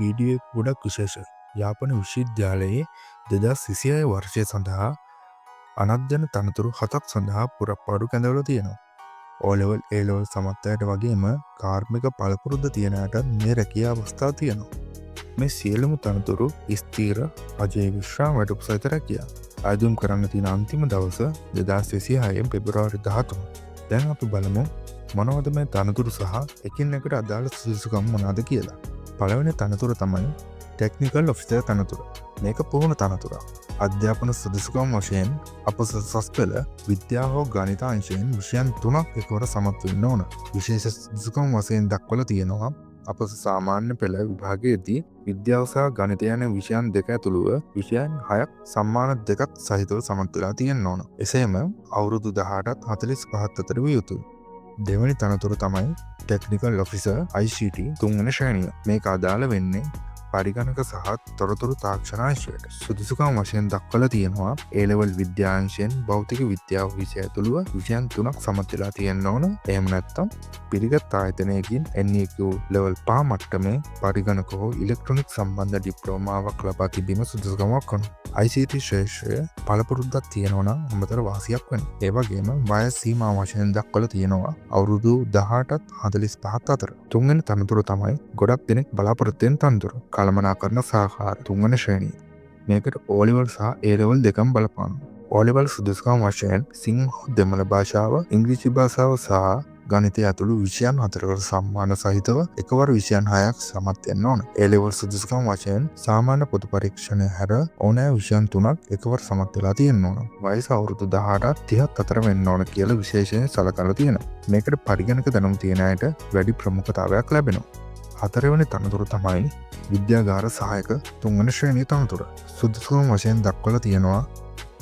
Video එක ගොඩක් විශේෂ. යාපන විශ්වවිද්‍යාලයේ 2026 වර්ෂය සඳහා අනධ්‍යයන තනතුරු 7ක් සඳහා පුරප්පාඩු කැඳවලා තියෙනවා. O level, A level සමත් අයට වගේම කාර්මික පළපුරුද්ද තියෙන අයට මේ රැකියා අවස්ථා තියෙනවා. මේ සියලුම තනතුරු ස්ථීර අජය විශ්‍රාම වැඩපු සහිත රැකියා. ආයුධම් කරන්න තියෙන අන්තිම දවස 2026 පෙබරවාරි 13. දැන් අපි බලමු මොනවද මේ තනතුරු සහ එකින් එකට අදාළ සුදුසුකම් මොනවාද කියලා. පළවෙනි තනතුර තමයි ටෙක්නිකල් ඔෆිසර් තනතුර. මේක පුහුණු තනතුරක්. අධ්‍යාපන සුදුසුකම් වශයෙන් අපසස් පෙළ විද්‍යාව හෝ ගණිත අංශයෙන් විෂයන් 3ක් එකවර සමත් වෙන්න ඕන. විශේෂ සුදුසුකම් වශයෙන් දක්වලා තියෙනවා අපස සාමාන්‍ය පෙළ විභාගයේදී විද්‍යාව සහ ගණිත යන විෂයන් දෙක ඇතුළුව විෂයන් 6ක් සම්මාන දෙකක් සහිතව සමත් වෙලා තියෙන්න ඕන. එසේම අවුරුදු 18ත් 45ත් අතර විය යුතුයි. දෙවැනි තනතුර තමයි ටෙක්නිකල් ඔෆිසර් ICT තුන්වෙනි ශ්‍රේණිය. මේක අදාළ වෙන්නේ පරිගණක සහ තොරතුරු තාක්ෂණ අංශයට. සුදුසුකම් වශයෙන් දක්වලා තියෙනවා A level විද්‍යාංශයෙන් භෞතික විද්‍යාව විෂය ඇතුළුව විෂයන් 3ක් සමත් වෙලා තියෙන්න ඕන. එහෙම නැත්නම් පිළිගත් ආයතනයකින් NEQ level 5 මට්ටමේ පරිගණක හෝ ඉලෙක්ට්‍රොනික සම්බන්ධ ඩිප්ලෝමාවක් ලබා තිබීම සුදුසුකමක් වෙනවා. ICT ශ්‍රේෂ්ඨය පළපුරුද්දක් තියෙනවා නම් අමතර වාසියක් වෙනවා. ඒ වගේම වයස් සීමා වශයෙන් දක්වලා තියෙනවා අවුරුදු 18ත් 45ත් අතර. තුන්වෙනි තනතුර තමයි ගොඩක් දෙනෙක් බලාපොරොත්තු වෙන තනතුර. කළමනාකරන සාකාර තුන්වන ශ්‍රේණිය. මේකට O level සහ A level දෙකම බලපානවා. O level සුදුසුකම් වශයෙන් සිංහල දෙමළ භාෂාව, ඉංග්‍රීසි භාෂාව සහ ගණිතය ඇතුළු විෂයන් 4කට සම්මාන සහිතව එකවර විෂයන් 6ක් සමත් වෙන්න ඕන. A level සුදුසුකම් වශයෙන් සාමාන්‍ය පොදු පරීක්ෂණය හැර ඕනෑ විෂයන් 3ක් එකවර සමත් වෙලා තියෙන්න ඕන. වයස අවුරුදු 18ට 30ත් අතර වෙන්න ඕන කියලා විශේෂයෙන් සලකලා තියෙනවා. මේකට පරිගණක දැනුම තියෙන අයට වැඩි ප්‍රමුඛතාවයක් ලැබෙනවා. හතරවෙනි තනතුර තමයි විද්‍යාගාර සහායක තුන්වන ශ්‍රේණිය තනතුර. සුදුසුකම් වශයෙන් දක්වලා තියෙනවා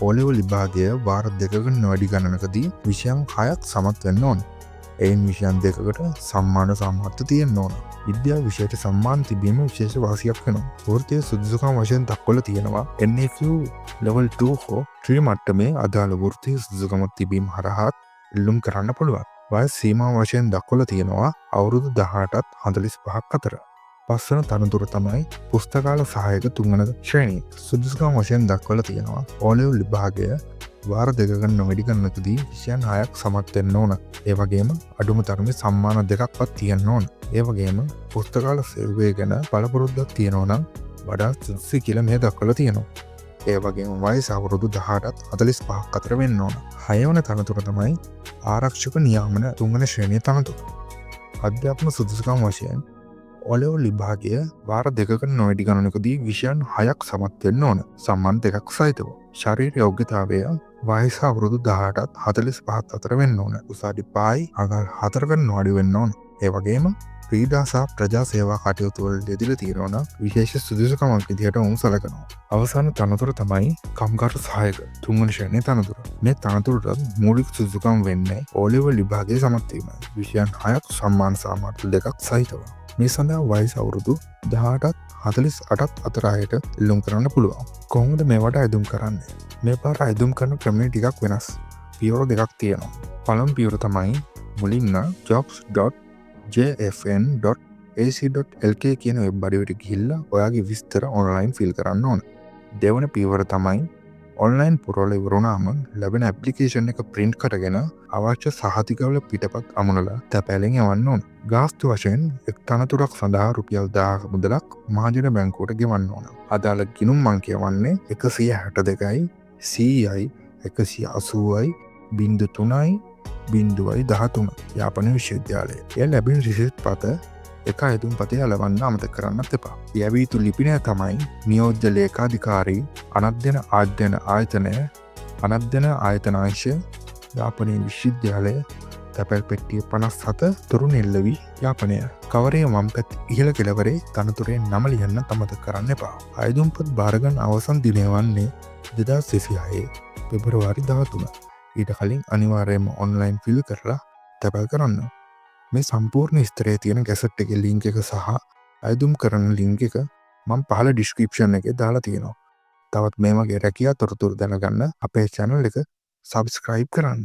O level විභාගය වාර 2ක නොවැඩි ගණනකදී විෂයන් 6ක් සමත් වෙන්න ඕන. එයින් විෂයන් 2කට සම්මාන සාමර්ථ්‍ය තියෙන්න ඕන. විද්‍යා විෂයට සම්මාන තිබීම විශේෂ වාසියක් වෙනවා. වෘත්තීය සුදුසුකම් වශයෙන් දක්වලා තියෙනවා NEQ level 2 හෝ 3 මට්ටමේ අදාළ වෘත්තීය සුදුසුකමක් තිබීම හරහා ඉල්ලුම් කරන්න පුළුවන්. වයස් සීමා වශයෙන් දක්වලා තියෙනවා අවුරුදු 18ත් 45ක් අතර. පස්වන තනතුර තමයි පුස්තකාල සහායක තුන්වන ශ්‍රේණිය. සුදුසුකම් වශයෙන් දක්වලා තියෙනවා O level විභාගය වාර 2ක නොවැඩි ගණනකදී විෂයන් 6ක් සමත් වෙන්න ඕන. ඒ වගේම අඩුම තරමේ සම්මාන දෙකක්වත් තියෙන්න ඕන. ඒ වගේම පුස්තකාල සේවය ගැන පළපුරුද්දක් තියෙනවා නම් වඩා සුදුසුයි කියලා මේ දක්වලා තියෙනවා. ඒ වගේම වයස අවුරුදු 18ත් 45ක් අතර වෙන්න ඕන. 6 වන තනතුර තමයි ආරක්ෂක නියාමන තුන්වන ශ්‍රේණිය තනතුර. අධ්‍යාපන සුදුසුකම් වශයෙන් O level විභාගය වාර 2ක නොවැඩි ගණනකදී විෂයන් 6ක් සමත් වෙන්න ඕන. සම්මාන දෙකක් සහිතව. ශරීර යෝග්‍යතාවය වයස අවුරුදු 18ත් 45ත් අතර වෙන්න ඕන. උසාවි පායි අඟල් 4කට නොඅඩු වෙන්න ඕන. ඒ වගේම ක්‍රීඩා සහ ප්‍රජා සේවා කටයුතු වල යෙදিলা තියෙනවා නම් විශේෂ සුදුසුකමක් විදිහට උන් සලකනවා. අවසාන තනතුර තමයි කම්කරු සහායක තුන්වන ශ්‍රේණියේ තනතුර. මේ තනතුරට මූලික සුදුසුකම් වෙන්නේ O level විභාගයේ සමත් වීම. විෂයන් 6ක් සම්මාන සාමර්ථ්‍ය දෙකක් සහිතව. මේ සඳහා වයස අවුරුදු 18ත් 48ත් අතර අයට ඉල්ලුම් කරන්න පුළුවන්. කොහොමද මේවට අයදුම් කරන්නේ? මේ පාර අයදුම් කරන ක්‍රමය ටිකක් වෙනස්. පියවර දෙකක් තියෙනවා. පළමු පියවර තමයි මුලින්ම jobs.jfn.ac.lk කියන වෙබ් අඩවියට ගිහිල්ලා ඔයාගේ විස්තර ඔන්ලයින් ෆිල් කරන්න ඕන. දෙවන පියවර තමයි ඔන්ලයින් පුරවල ඉවරුණාම ලැබෙන ඇප්ලිකේෂන් එක print කරගෙන අවශ්‍ය සහතිකවල පිටපත් අමුණලා තැපෑලෙන් යවන්න ඕන. ගාස්තු වශයෙන් එක් තනතුරක් සඳහා රුපියල් 1000ක මුදලක් මහජන බැංකුවට ගෙවන්න ඕන. අදාළ ගිණුම් අංකය වන්නේ 162යි CI 180යි 03යි 0.13 යාපන විශ්වවිද්‍යාලය. එය ලැබෙන රිසිට් පත එක අයදුම් පතේ අලවන්න අමතක කරන්නත් එපා. යැවිය යුතු ලිපිනය තමයි නියෝජ්‍ය ලේකාධිකාරී අනධ්‍යයන ආධ්‍යයන ආයතනය අනධ්‍යයන ආයතනාංශය යාපනයේ විශ්වවිද්‍යාලය තැපැල් පෙට්ටිය 57 තුරුනෙල්ලවි යාපනය. කවරේ වම් පැත් ඉහළ කෙළවරේ තනතුරේ නම ලියන්න අමතක කරන්න එපා. අයදුම්පත් භාරගන්න අවසන් දිනය වන්නේ 2026 පෙබරවාරි 13. ඊට කලින් අනිවාර්යයෙන්ම ඔන්ලයින් ෆිල් කරලා තැපැල් කරන්න. මේ සම්පූර්ණ විස්තරයේ තියෙන ගැසට් එකේ ලින්ක් එක සහ අයදුම් කරන ලින්ක් එක මම පහළ ඩිස්ක්‍රිප්ෂන් එකේ දාලා තියෙනවා. තවත් මේ වගේ රැකියා තොරතුරු දැනගන්න අපේ channel එක subscribe කරන්න.